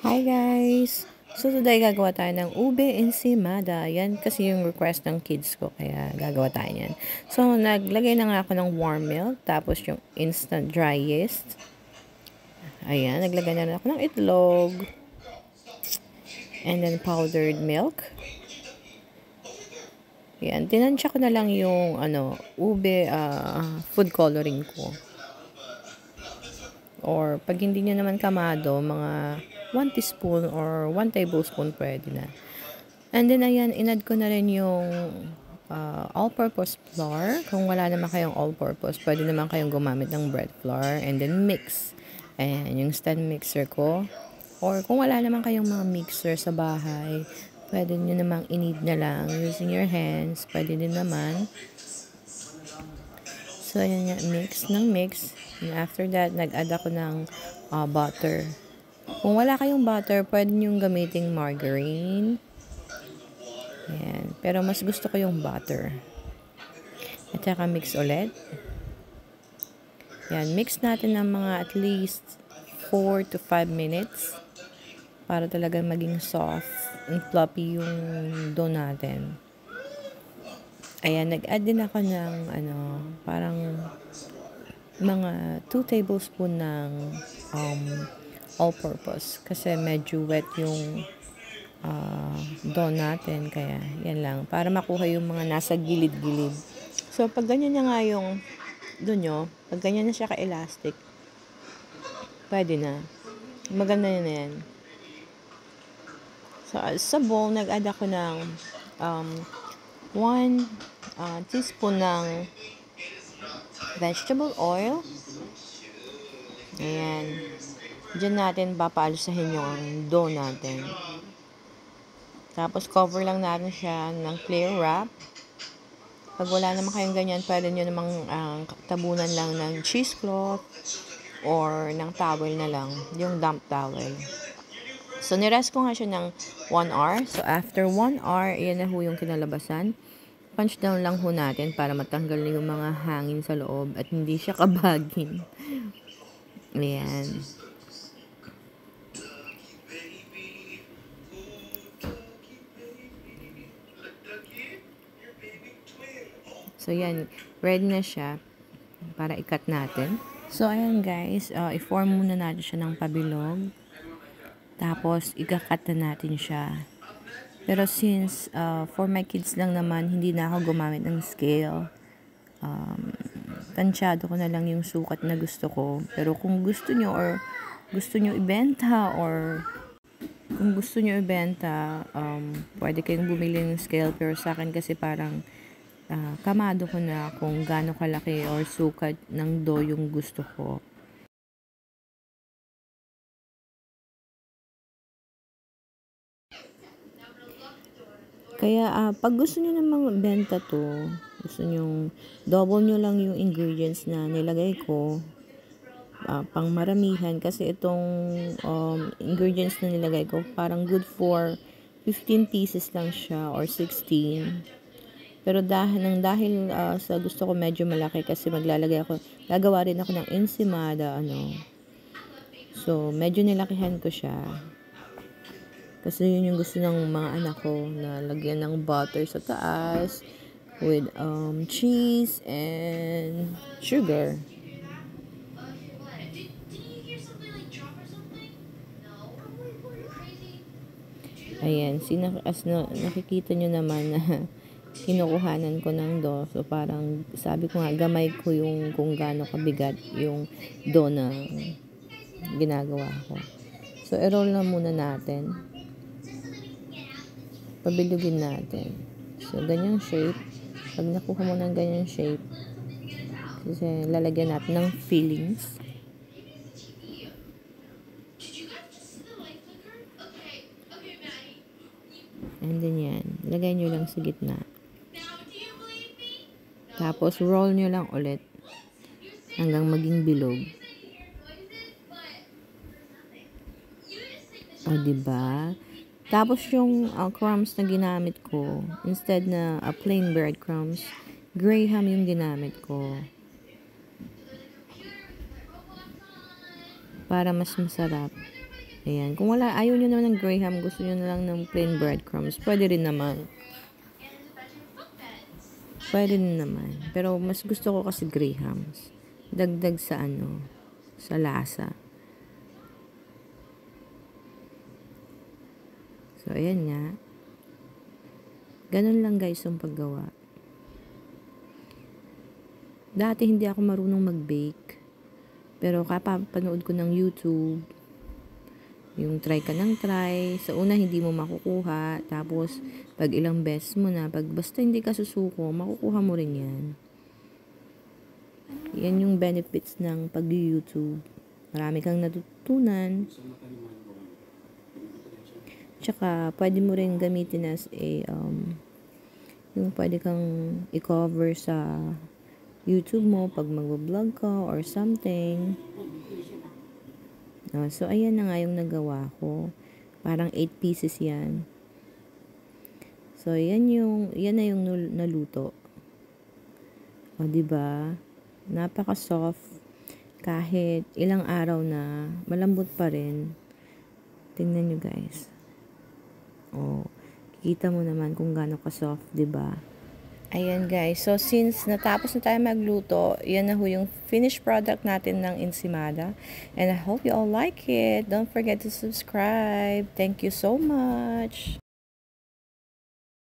Hi guys! So today gagawa tayo ng ube ensimada. Yan kasi yung request ng kids ko kaya gagawa tayo yan. So naglagay na nga ako ng warm milk tapos yung instant dry yeast. Ayan, naglagay na rin ako ng itlog. And then powdered milk. Ayan, tinansya ko na lang yung ube food coloring ko. Or pag hindi nyo naman kamado, mga 1 teaspoon or 1 tablespoon pwede na. And then ayan, inad ko na rin yung all-purpose flour. Kung wala naman kayong all-purpose, pwede naman kayong gumamit ng bread flour. And then mix. Ayan, yung stand mixer ko. Or kung wala naman kayong mga mixer sa bahay, pwede nyo namang inid na lang using your hands. Pwede din naman. So, ayan nga, mix ng mix. And after that, nag-add ako ng butter. Kung wala kayong butter, pwede nyo gamitin margarine. Ayan. Pero mas gusto ko yung butter. At saka mix ulit. Ayan. Mix natin ng mga at least 4 to 5 minutes. Para talaga maging soft and fluffy yung dough natin. Ayan, nag-add din ako ng parang mga 2 tablespoon ng all-purpose kasi medyo wet yung dough natin, kaya yan lang para makuha yung mga nasa gilid-gilid. So pag ganyan na nga yung dough nyo, pag ganyan na siya ka-elastic, pwede na, maganda na yan. So sa bowl, nag-add ako ng 1 teaspoon ng vegetable oil. Ayan. Diyan natin papaalusahin yung dough natin. Tapos cover lang natin siya ng clear wrap. Pag wala naman kayong ganyan, pwede nyo namang tabunan lang ng cheesecloth or ng towel na lang, yung damp towel. So nirest ko nga siya ng 1 hour. So after 1 hour, yan na ho yung kinalabasan. Punch down lang ho natin para matanggal yung mga hangin sa loob at hindi siya kabagin. Ayan. So yan, ready na siya para i-cut natin. So ayan guys, i-form muna natin siya ng pabilog. Tapos i-cut na natin siya. Pero since for my kids lang naman, hindi na ako gumamit ng scale. Tansyado ko na lang yung sukat na gusto ko. Pero kung gusto nyo or gusto nyo ibenta or kung gusto nyo ibenta, pwede kayong bumili ng scale. Pero sa akin kasi parang kamado ko na kung gaano kalaki or sukat ng dough yung gusto ko. Kaya pag gusto nyo namang benta to, gusto nyo double nyo lang yung ingredients na nilagay ko, pang maramihan, kasi itong ingredients na nilagay ko parang good for 15 pieces lang siya or 16. Pero dahil sa gusto ko medyo malaki kasi gagawa rin ako ng ensimada, So, medyo nilakihan ko siya. Kasi yun yung gusto ng mga anak ko, na lagyan ng butter sa taas with cheese and sugar. Ayan, nakikita nyo naman na kinukuhanan ko ng dough. So, parang sabi ko nga, gamay ko yung kung gaano kabigat yung dough na ginagawa ko. So, i-roll na muna natin. Pabilugin natin. So, ganyang shape. Pag nakuha mo ng ganyang shape, kasi lalagyan natin ng fillings. And then yan. Lagay nyo lang sa gitna. Tapos, roll nyo lang ulit hanggang maging bilog. O, diba? Tapos yung crumbs na ginamit ko, instead na plain breadcrumbs, Graham yung ginamit ko. Para mas masarap. Ayan. Kung wala, ayaw nyo naman ng Graham, gusto nyo na lang ng plain breadcrumbs, pwede rin naman. Pwede rin naman. Pero mas gusto ko kasi Grahams. Dagdag sa sa lasa. So, ayan nga. Ganun lang guys yung paggawa. Dati hindi ako marunong mag-bake. Pero kapapanood ko ng YouTube, yung try ka ng try. Sa una, hindi mo makukuha. Tapos, pag ilang beses mo na, basta hindi ka susuko, makukuha mo rin yan. Yan yung benefits ng pag-YouTube. Marami kang natutunan. Tsaka, pwede mo rin gamitin as yung pwede kang i-cover sa YouTube mo pag mag-vlog ka or something. So, ayan na nga yung nagawa ko. Parang 8 pieces yan. So, yan na yung naluto. O, diba? Napaka-soft. Kahit ilang araw na, malambot pa rin. Tingnan nyo guys. O, kita mo naman kung gaano ka-soft, diba? Ayan guys, so since natapos na tayo magluto, yan na ho yung finished product natin ng ensimada. And I hope you all like it. Don't forget to subscribe. Thank you so much.